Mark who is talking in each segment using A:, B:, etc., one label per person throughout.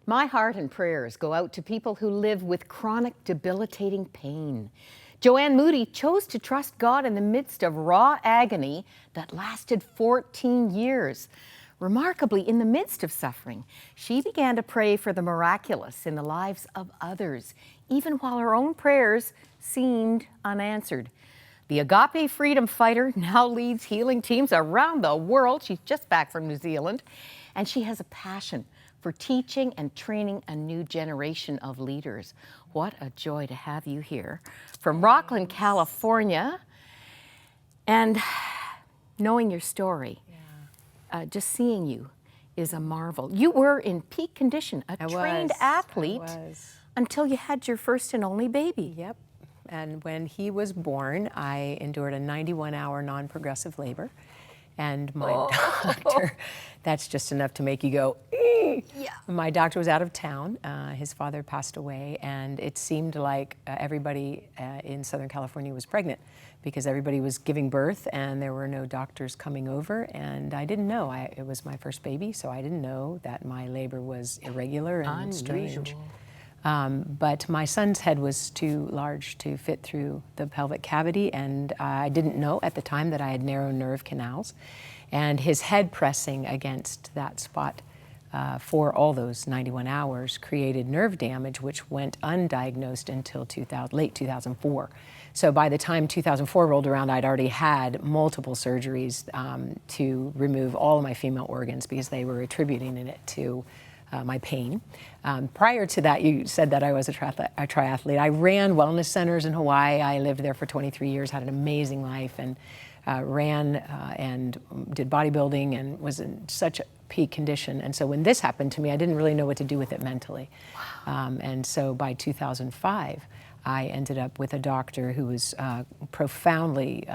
A: My heart and prayers go out to people who live with chronic, debilitating pain. Joanne Moody chose to trust God in the midst of raw agony that lasted 14 years. Remarkably, in the midst of suffering, she began to pray for the miraculous in the lives of others, even while her own prayers seemed unanswered. The Agape freedom fighter now leads healing teams around the world. She's just back from New Zealand, and she has a passion for teaching and training a new generation of leaders. What a joy to have you here from Rockland, California. And knowing your story, just seeing you is a marvel. You were in peak condition, a trained athlete until you had your first and only baby.
B: Yep. And when he was born, I endured a 91-hour non-progressive labor. And my doctor, that's just enough to make you go, ee! Yeah. My doctor was out of town. His father passed away, and it seemed like everybody in Southern California was pregnant because everybody was giving birth and there were no doctors coming over. And I didn't know. It was my first baby, so I didn't know that my labor was irregular and strange. But my son's head was too large to fit through the pelvic cavity, and I didn't know at the time that I had narrow nerve canals. And his head pressing against that spot for all those 91 hours created nerve damage, which went undiagnosed until late 2004. So by the time 2004 rolled around, I'd already had multiple surgeries to remove all of my female organs because they were attributing it to my pain. Prior to that, you said that I was a triathlete. I ran wellness centers in Hawaii. I lived there for 23 years, had an amazing life, and ran and did bodybuilding and was in such a peak condition. And so when this happened to me, I didn't really know what to do with it mentally. Wow. And so by 2005, I ended up with a doctor who was profoundly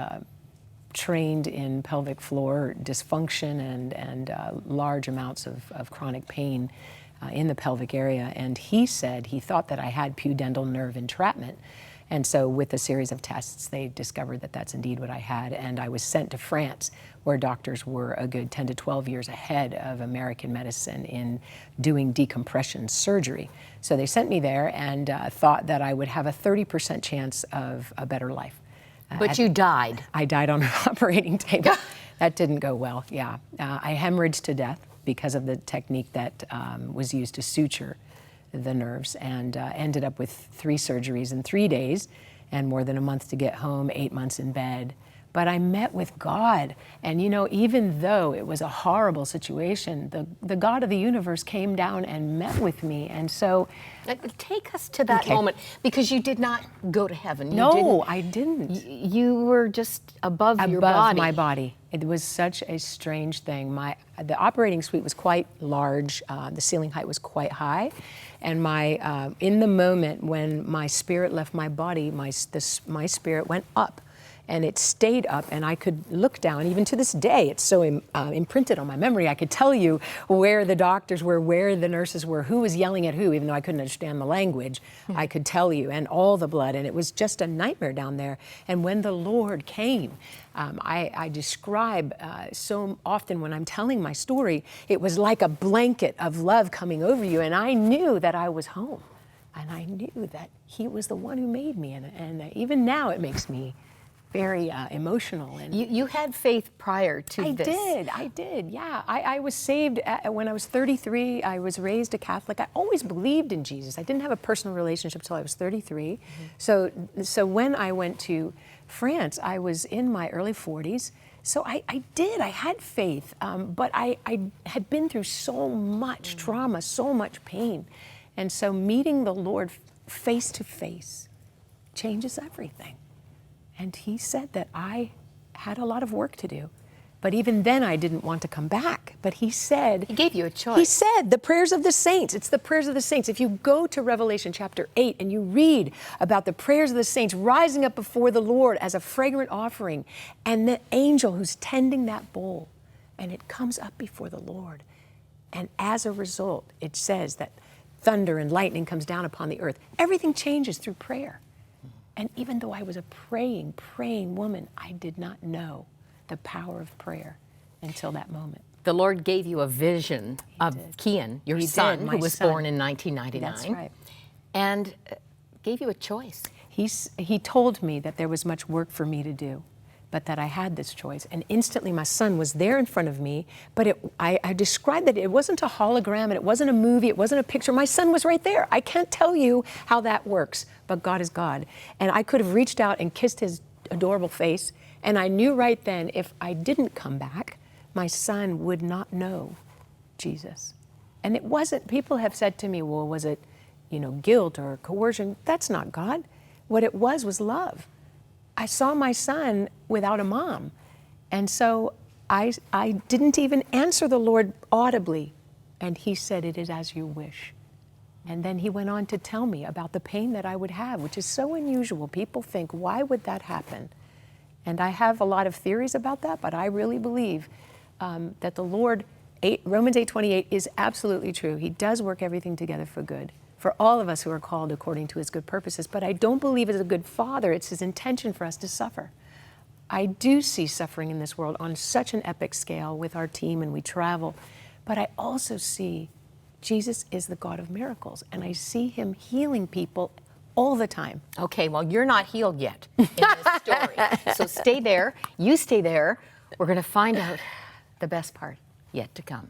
B: trained in pelvic floor dysfunction and large amounts of chronic pain in the pelvic area. And he said he thought that I had pudendal nerve entrapment. And so with a series of tests, they discovered that that's indeed what I had. And I was sent to France, where doctors were a good 10 to 12 years ahead of American medicine in doing decompression surgery. So they sent me there and thought that I would have a 30% chance of a better life.
A: But you died.
B: I died on an operating table. That didn't go well, yeah. I hemorrhaged to death because of the technique that was used to suture the nerves, and ended up with 3 surgeries in 3 days and more than a month to get home, 8 months in bed. But I met with God, and you know, even though it was a horrible situation, the God of the universe came down and met with me. And so
A: take us to that moment, because you did not go to heaven.
B: I didn't.
A: You were just above your body.
B: Above my body. It was such a strange thing. The operating suite was quite large. The ceiling height was quite high. And in the moment when my spirit left my body, my spirit went up. And it stayed up, and I could look down. Even to this day, it's so imprinted on my memory. I could tell you where the doctors were, where the nurses were, who was yelling at who, even though I couldn't understand the language. I could tell you, and all the blood, and it was just a nightmare down there. And when the Lord came, I describe so often when I'm telling my story, it was like a blanket of love coming over you, and I knew that I was home. And I knew that He was the one who made me, and even now it makes me very emotional. And
A: you had faith prior to this.
B: I did, yeah. I was saved when I was 33. I was raised a Catholic. I always believed in Jesus. I didn't have a personal relationship until I was 33. Mm-hmm. So when I went to France, I was in my early 40s. So I had faith, but I had been through so much trauma, so much pain. And so meeting the Lord face to face changes everything. And He said that I had a lot of work to do. But even then, I didn't want to come back. But He said...
A: He gave you a choice.
B: He said, the prayers of the saints. It's the prayers of the saints. If you go to Revelation chapter 8 and you read about the prayers of the saints rising up before the Lord as a fragrant offering, and the angel who's tending that bowl, and it comes up before the Lord. And as a result, it says that thunder and lightning comes down upon the earth. Everything changes through prayer. And even though I was a praying woman, I did not know the power of prayer until that moment.
A: the Lord gave you a vision of Kian, your son,
B: my
A: who was
B: son.
A: born in 1999.
B: That's right.
A: And gave you a choice.
B: He told me that there was much work for me to do, but that I had this choice. And instantly my son was there in front of me, but I described that it wasn't a hologram, and it wasn't a movie, it wasn't a picture. My son was right there. I can't tell you how that works, but God is God. And I could have reached out and kissed his adorable face, and I knew right then if I didn't come back, my son would not know Jesus. And it wasn't, people have said to me, well, was it, guilt or coercion? That's not God. What it was love. I saw my son without a mom. And so I didn't even answer the Lord audibly. And he said, it is as you wish. And then he went on to tell me about the pain that I would have, which is so unusual. People think, why would that happen? And I have a lot of theories about that, but I really believe that the Lord, Romans 8:28 is absolutely true. He does work everything together for good, for all of us who are called according to his good purposes. But I don't believe as a good father, it's his intention for us to suffer. I do see suffering in this world on such an epic scale with our team, and we travel. But I also see Jesus is the God of miracles, and I see him healing people all the time.
A: Okay, well, you're not healed yet in this story. So stay there. You stay there. We're going to find out the best part yet to come.